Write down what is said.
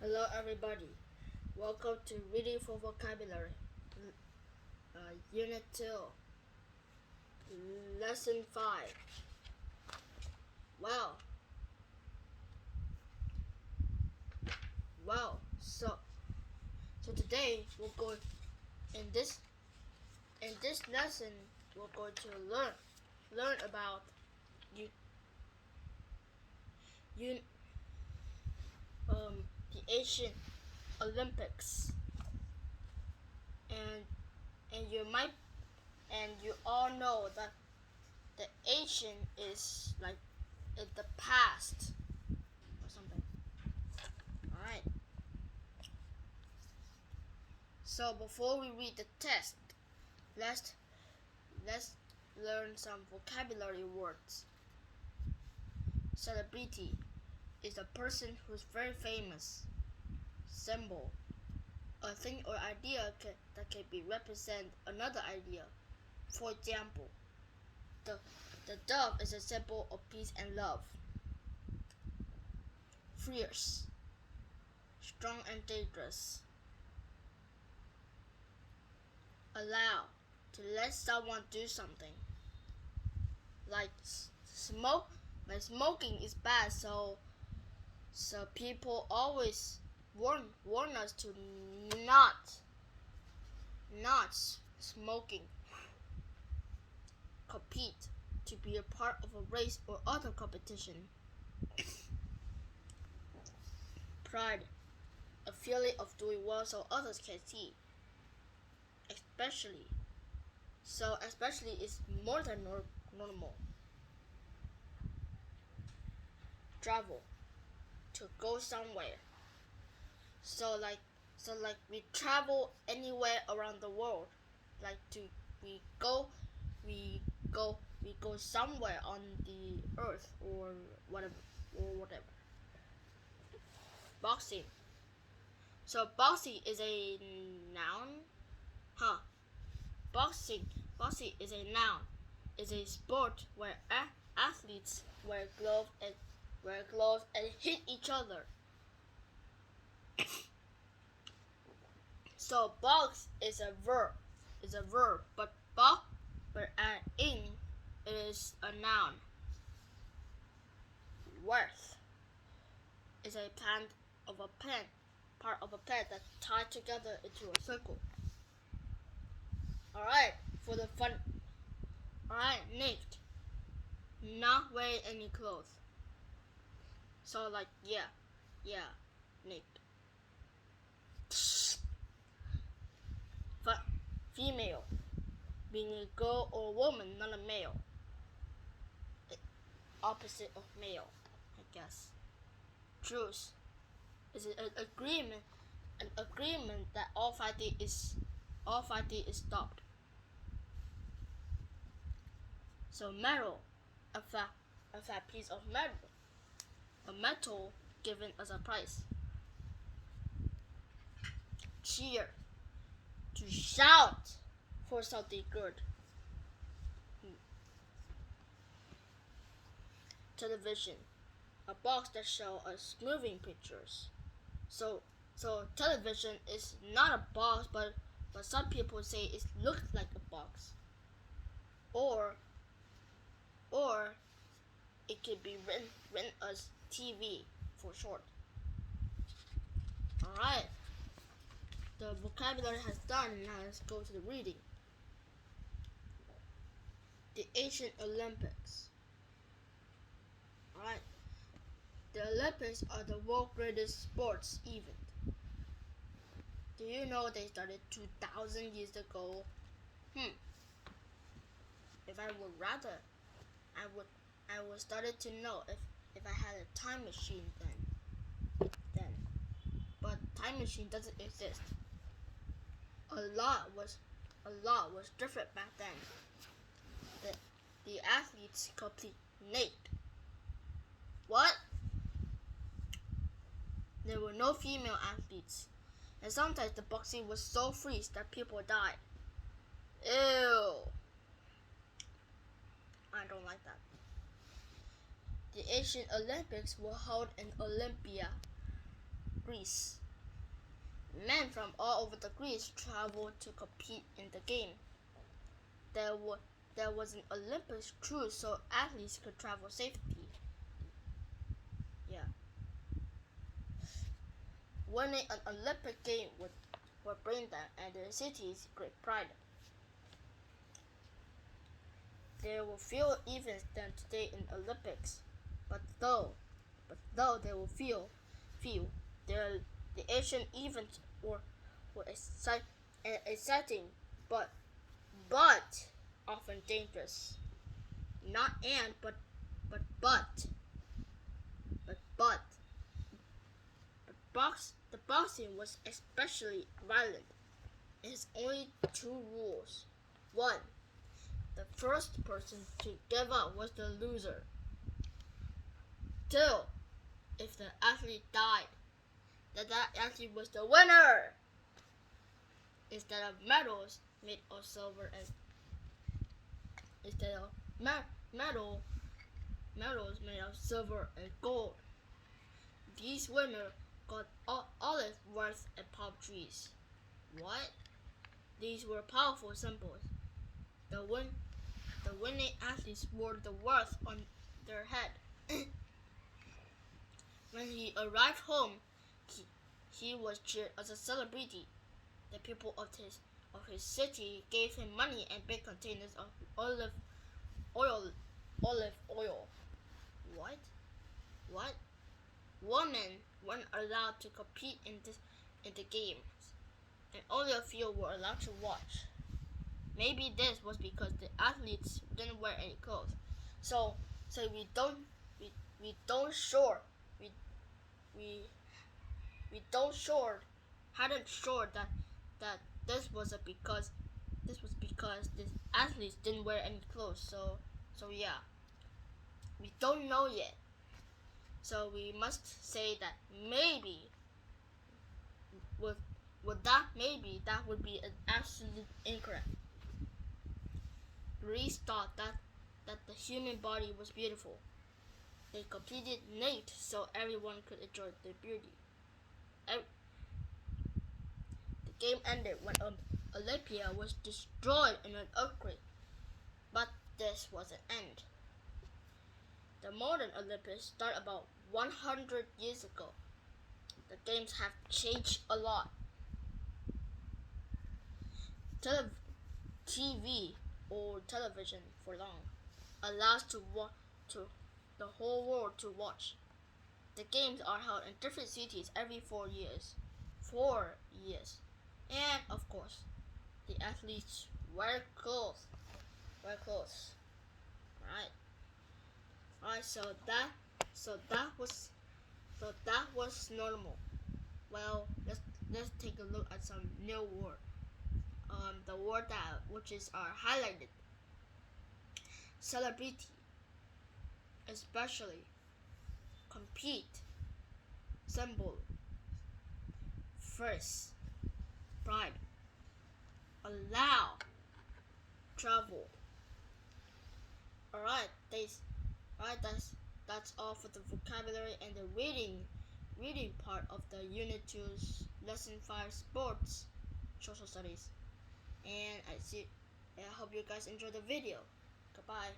Hello everybody, welcome to Reading for Vocabulary, Unit 2, Lesson 5. Well, so today in this lesson we're going to learn about you, you the Asian Olympics, and you all know that the Asian is like in the past or something. All right. So before we read the text, let's learn some vocabulary words. Celebrity is a person who's very famous. Symbol, a thing or idea that can be represent another idea. For example, the dove is a symbol of peace and love. Fierce, strong and dangerous. Allow, to let someone do something. Like smoking is bad, so people always warn us to not smoking. Compete, to be a part of a race or other competition. Pride, a feeling of doing well so others can see. Especially is more than normal. Travel, to go somewhere. So we travel anywhere around the world. Like we go somewhere on the earth or whatever. Boxing. So boxing is a noun. Boxing is a noun. It's a sport where athletes wear gloves and hit each other. So box is a verb, but in is a noun. Worth is a part of a plant that's tied together into a circle. Alright, for the fun. Alright, naked, not wearing any clothes. So naked. Female, being a girl or woman, not a male. Opposite of male, I guess. Truce is an agreement that all fighting is stopped. So metal, a fat piece of metal, a metal given as a price. Cheer, to shout for something good. Television, a box that shows us moving pictures. So television is not a box, but some people say it looks like a box. Or it could be written as TV for short. Alright, the vocabulary has done. Now let's go to the reading. The Asian Olympics. Alright, the Olympics are the world's greatest sports event. Do you know they started 2,000 years ago? If I would rather, I would started to know if I had a time machine then. But time machine doesn't exist. A lot was different back then. The athletes compete naked. What? There were no female athletes, and sometimes the boxing was so freeze that people died. Ew. I don't like that. The Asian Olympics were held in Olympia, Greece. Men from all over the Greece traveled to compete in the game. There was an Olympic cruise so athletes could travel safely. Yeah. Winning an Olympic game would bring them and their cities great pride. There were fewer events than today in Olympics, but though there were few, the Asian events were exciting, but often dangerous. Not and but the boxing was especially violent. It has only two rules. One, the first person to give up was the loser. Two, if the athlete died, that athlete was the winner. Instead of medals made of silver and medals made of silver and gold. These winners got olive wreaths and palm trees. What? These were powerful symbols. The winning athletes wore the wreath on their head. When he arrived home, he was cheered as a celebrity. The people of his city gave him money and big containers of olive oil. What? Women weren't allowed to compete in the games, and only a few were allowed to watch. Maybe this was because the athletes didn't wear any clothes. So we hadn't sure that this was because the athletes didn't wear any clothes. So yeah, we don't know yet. So we must say that maybe that would be an absolute incorrect. Greece thought that the human body was beautiful. They completed naked so everyone could enjoy their beauty. The game ended when Olympia was destroyed in an earthquake. But this was an end. The modern Olympics started about 100 years ago. The games have changed a lot. TV or television for long allows the whole world to watch. The games are held in different cities every 4 years. 4 years. And of course, the athletes wear clothes. Alright, so that was normal. Well, let's take a look at some new word. The word which is highlighted. Celebrity, especially, compete, symbol, first, pride, allow, travel. Alright, that's all for the vocabulary and the reading part of the Unit 2's Lesson 5 Sports Social Studies. And I hope you guys enjoyed the video. Goodbye.